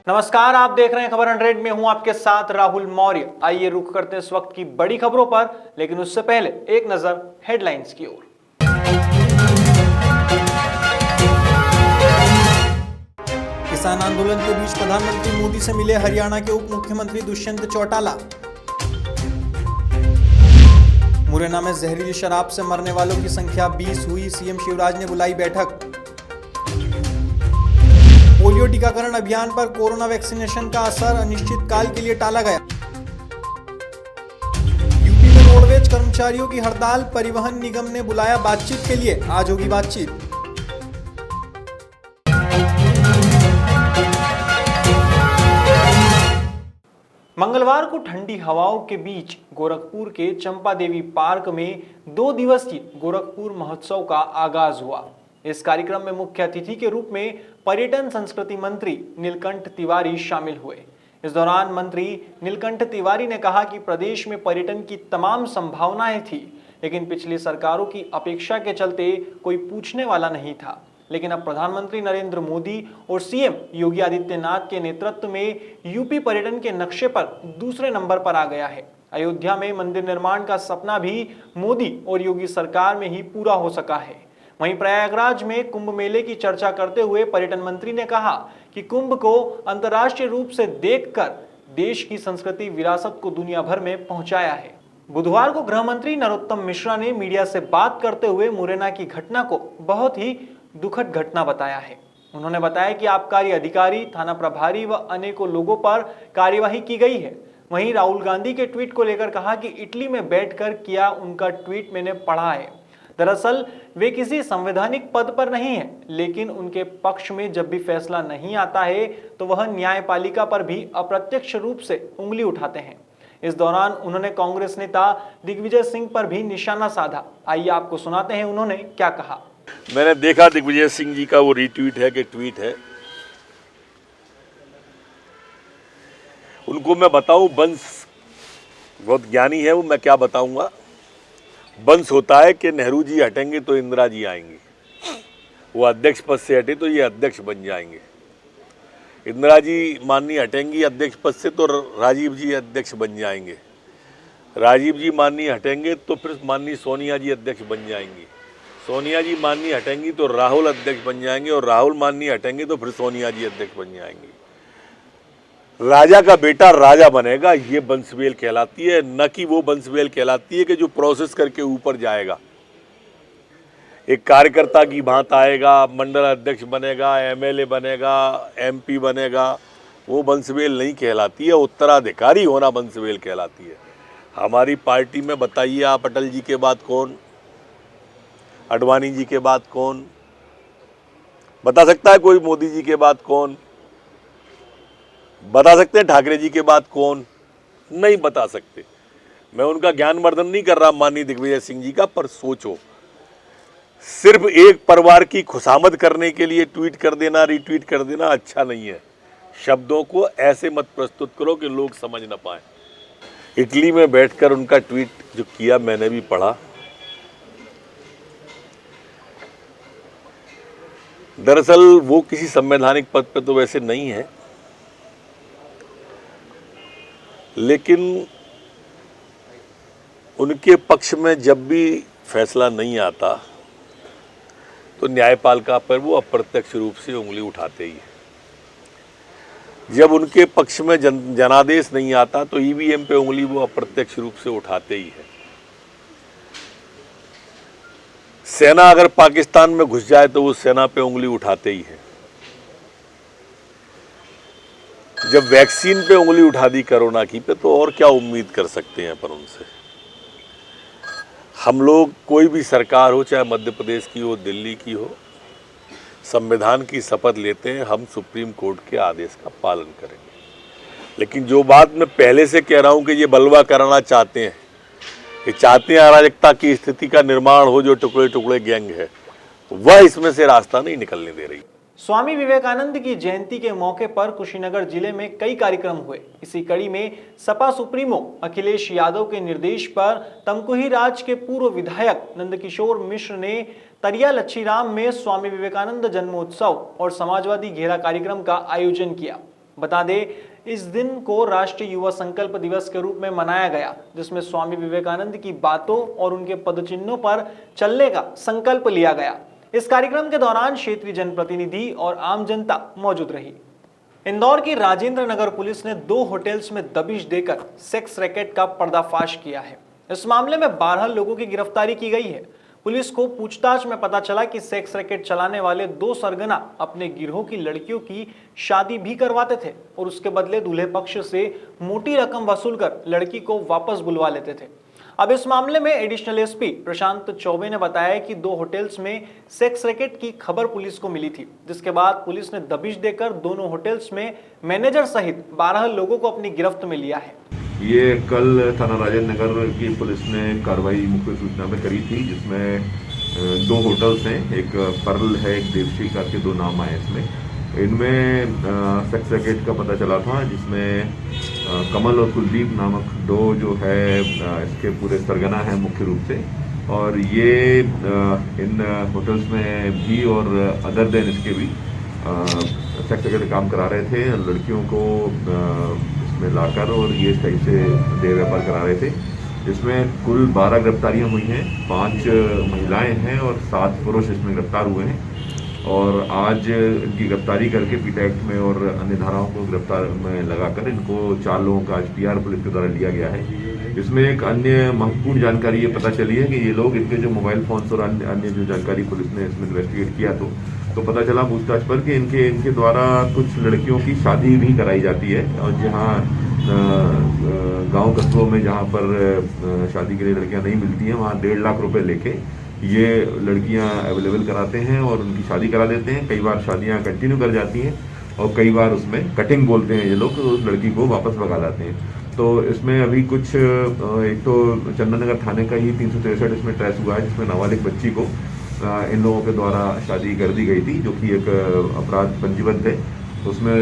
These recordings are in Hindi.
नमस्कार, आप देख रहे हैं खबर 100 में हूं आपके साथ राहुल मौर्य। आइए रुख करते हैं इस वक्त की बड़ी खबरों पर, लेकिन उससे पहले एक नजर हेडलाइंस की ओर। किसान आंदोलन के बीच प्रधानमंत्री मोदी से मिले हरियाणा के उप मुख्यमंत्री दुष्यंत चौटाला। मुरैना में जहरीली शराब से मरने वालों की संख्या 20 हुई, सीएम शिवराज ने बुलाई बैठक। पोलियो टीकाकरण अभियान पर कोरोना वैक्सीनेशन का असर अनिश्चित काल के लिए टाला गया। यूपी में रोडवेज कर्मचारियों की हड़ताल, परिवहन निगम ने बुलाया बातचीत के लिए, आज होगी बातचीत। मंगलवार को ठंडी हवाओं के बीच गोरखपुर के चंपा देवी पार्क में 2 दिवसीय गोरखपुर महोत्सव का आगाज हुआ। इस कार्यक्रम में मुख्य अतिथि के रूप में पर्यटन संस्कृति मंत्री नीलकंठ तिवारी शामिल हुए। इस दौरान मंत्री नीलकंठ तिवारी ने कहा कि प्रदेश में पर्यटन की तमाम संभावनाएं थी, लेकिन पिछली सरकारों की अपेक्षा के चलते कोई पूछने वाला नहीं था। लेकिन अब प्रधानमंत्री नरेंद्र मोदी और सीएम योगी आदित्यनाथ के नेतृत्व में यूपी पर्यटन के नक्शे पर दूसरे नंबर पर आ गया है। अयोध्या में मंदिर निर्माण का सपना भी मोदी और योगी सरकार में ही पूरा हो सका है। वहीं प्रयागराज में कुंभ मेले की चर्चा करते हुए पर्यटन मंत्री ने कहा कि कुंभ को अंतर्राष्ट्रीय रूप से देखकर देश की संस्कृति विरासत को दुनिया भर में पहुंचाया है। बुधवार को गृह मंत्री नरोत्तम मिश्रा ने मीडिया से बात करते हुए मुरैना की घटना को बहुत ही दुखद घटना बताया है। उन्होंने बताया कि आबकारी अधिकारी, थाना प्रभारी व अनेकों लोगों पर कार्यवाही की गई है। वहीं राहुल गांधी के ट्वीट को लेकर कहा कि इटली में बैठकर किया उनका ट्वीट मैंने पढ़ा है। दरअसल वे किसी संवैधानिक पद पर नहीं है, लेकिन उनके पक्ष में जब भी फैसला नहीं आता है तो वह न्यायपालिका पर भी अप्रत्यक्ष रूप से उंगली उठाते हैं। इस दौरान उन्होंने कांग्रेस नेता दिग्विजय सिंह पर भी निशाना साधा। आइए आपको सुनाते हैं उन्होंने क्या कहा। मैंने देखा दिग्विजय सिंह जी का वो रीट्वीट है कि ट्वीट है। उनको मैं बताऊं, वंश बहुत ज्ञानी है वो, मैं क्या बताऊंगा। वंश होता है कि नेहरू जी हटेंगे तो इंदिरा जी आएंगी, वो अध्यक्ष पद से हटे तो ये अध्यक्ष बन जाएंगे। इंदिरा जी माननीय हटेंगी अध्यक्ष पद से तो राजीव जी अध्यक्ष बन जाएंगे। राजीव जी माननीय हटेंगे तो फिर माननीय सोनिया जी अध्यक्ष बन जाएंगी। सोनिया जी माननीय हटेंगी तो राहुल अध्यक्ष बन जाएंगे, और राहुल माननीय हटेंगे तो फिर सोनिया जी अध्यक्ष बन जाएंगी। राजा का बेटा राजा बनेगा, ये वंशवेल कहलाती है, न कि वो वंशवेल कहलाती है कि जो प्रोसेस करके ऊपर जाएगा। एक कार्यकर्ता की भांत आएगा, मंडल अध्यक्ष बनेगा, एमएलए बनेगा, एमपी बनेगा, वो वंशवेल नहीं कहलाती है। उत्तराधिकारी होना वंशवेल कहलाती है। हमारी पार्टी में बताइए आप, अटल जी के बाद कौन, अडवाणी जी के बाद कौन बता सकता है? कोई मोदी जी के बाद कौन बता सकते हैं? ठाकरे जी के बाद कौन? नहीं बता सकते। मैं उनका ज्ञानवर्धन नहीं कर रहा माननीय दिग्विजय सिंह जी का, पर सोचो, सिर्फ एक परिवार की खुशामद करने के लिए ट्वीट कर देना, रीट्वीट कर देना अच्छा नहीं है। शब्दों को ऐसे मत प्रस्तुत करो कि लोग समझ ना पाए। इटली में बैठकर उनका ट्वीट जो किया मैंने भी पढ़ा। दरअसल वो किसी संवैधानिक पद पर तो वैसे नहीं है, लेकिन उनके पक्ष में जब भी फैसला नहीं आता तो न्यायपालिका पर वो अप्रत्यक्ष रूप से उंगली उठाते ही है। जब उनके पक्ष में जनादेश नहीं आता तो ईवीएम पे उंगली वो अप्रत्यक्ष रूप से उठाते ही है। सेना अगर पाकिस्तान में घुस जाए तो वो सेना पे उंगली उठाते ही है। जब वैक्सीन पे उंगली उठा दी कोरोना की पे, तो और क्या उम्मीद कर सकते हैं अपन उनसे। हम लोग, कोई भी सरकार हो, चाहे मध्य प्रदेश की हो, दिल्ली की हो, संविधान की शपथ लेते हैं, हम सुप्रीम कोर्ट के आदेश का पालन करेंगे। लेकिन जो बात मैं पहले से कह रहा हूं कि ये बलवा कराना चाहते हैं, ये चाहते हैं अराजकता की स्थिति का निर्माण हो, जो टुकड़े टुकड़े गैंग है, वह इसमें से रास्ता नहीं निकलने दे रही। स्वामी विवेकानंद की जयंती के मौके पर कुशीनगर जिले में कई कार्यक्रम हुए। इसी कड़ी में सपा सुप्रीमो अखिलेश यादव के निर्देश पर तमकुही राज के पूर्व विधायक नंदकिशोर मिश्र ने तरिया लच्छीराम में स्वामी विवेकानंद जन्मोत्सव और समाजवादी घेरा कार्यक्रम का आयोजन किया। बता दें, इस दिन को राष्ट्रीय युवा संकल्प दिवस के रूप में मनाया गया, जिसमें स्वामी विवेकानंद की बातों और उनके पदचिन्हों पर चलने का संकल्प लिया गया। इस कार्यक्रम के दौरान क्षेत्रीय जनप्रतिनिधि और आम जनता मौजूद रही। इंदौर की राजेंद्र नगर पुलिस ने 2 होटल्स में दबिश देकर सेक्स रैकेट का पर्दाफाश किया है। इस मामले में 12 लोगों की गिरफ्तारी की गई है। पुलिस को पूछताछ में पता चला कि सेक्स रैकेट चलाने वाले 2 सरगना अपने गिरोह की लड़कियों की शादी भी करवाते थे और उसके बदले दूल्हे पक्ष से मोटी रकम वसूलकर लड़की को वापस बुलवा लेते थे। अब इस मामले में एडिशनल एसपी प्रशांत चौबे ने बताया कि 2 होटल्स में सेक्स रैकेट की खबर पुलिस को मिली थी, जिसके बाद पुलिस ने दबिश देकर दोनों होटल्स में मैनेजर सहित 12 लोगों को अपनी गिरफ्त में लिया है। ये कल थाना राजेंद्र नगर की पुलिस ने कार्रवाई मुख्य सूचना में करी थी, जिसमें 2 होटल्स हैं, एक पर्ल है, एक देवश्री करके 2 नाम आए इसमें। इनमें सेक्स रैकेट का पता चला था, जिसमें कमल और कुलदीप नामक 2 जो है इसके पूरे सरगना हैं मुख्य रूप से, और ये इन होटल्स में भी और अदर देन इसके भी सेक्स रैकेट काम करा रहे थे, लड़कियों को इसमें लाकर और ये सही से देह व्यापार करा रहे थे। इसमें कुल 12 गिरफ्तारियां हुई हैं, 5 महिलाएं हैं और 7 पुरुष इसमें गिरफ्तार हुए हैं। और आज इनकी गिरफ्तारी करके पीटा एक्ट में और अन्य धाराओं को गिरफ्तार में लगाकर इनको 4 लोगों का आज पीआर पुलिस के द्वारा लिया गया है। इसमें एक अन्य महत्वपूर्ण जानकारी ये पता चली है कि ये लोग, इनके जो मोबाइल फोन्स और अन्य जो जानकारी पुलिस ने इसमें इन्वेस्टिगेट किया तो पता चला पूछताछ पर कि इनके द्वारा कुछ लड़कियों की शादी भी कराई जाती है, और जहाँ गांव कस्बों में जहाँ पर शादी के लिए लड़कियां नहीं मिलती हैं, वहाँ 1.5 लाख रुपए लेके ये लड़कियां अवेलेबल कराते हैं और उनकी शादी करा देते हैं। कई बार शादियां कंटिन्यू कर जाती हैं और कई बार उसमें कटिंग बोलते हैं ये लोग, तो उस लड़की को वापस भगा लाते हैं। तो इसमें अभी कुछ एक तो चंदननगर थाने का ही 363 इसमें ट्रेस हुआ है, जिसमें नाबालिग बच्ची को इन लोगों के द्वारा शादी कर दी गई थी, जो कि एक अपराध पंजीबद्ध है। उसमें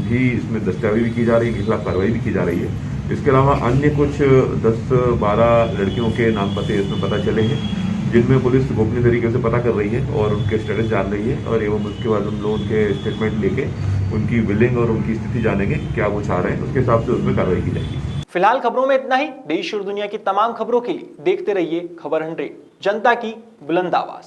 भी इसमें दस्तावेजी भी की जा रही है, खिलाफ कार्रवाई भी की जा रही है। इसके अलावा अन्य कुछ 10-12 लड़कियों के नाम पते इसमें पता चले हैं, जिनमें पुलिस गोपनीय तरीके से पता कर रही है और उनके स्टेटस जान रही है, और एवं उसके बाद हम लोग उनके स्टेटमेंट लेके उनकी बिलिंग और उनकी स्थिति जानेंगे, क्या वो चाह रहे हैं, उसके हिसाब से उसमें कार्रवाई की जाएगी। फिलहाल खबरों में इतना ही। देश और दुनिया की तमाम खबरों के लिए देखते रहिए खबर 100, जनता की बुलंद आवाज।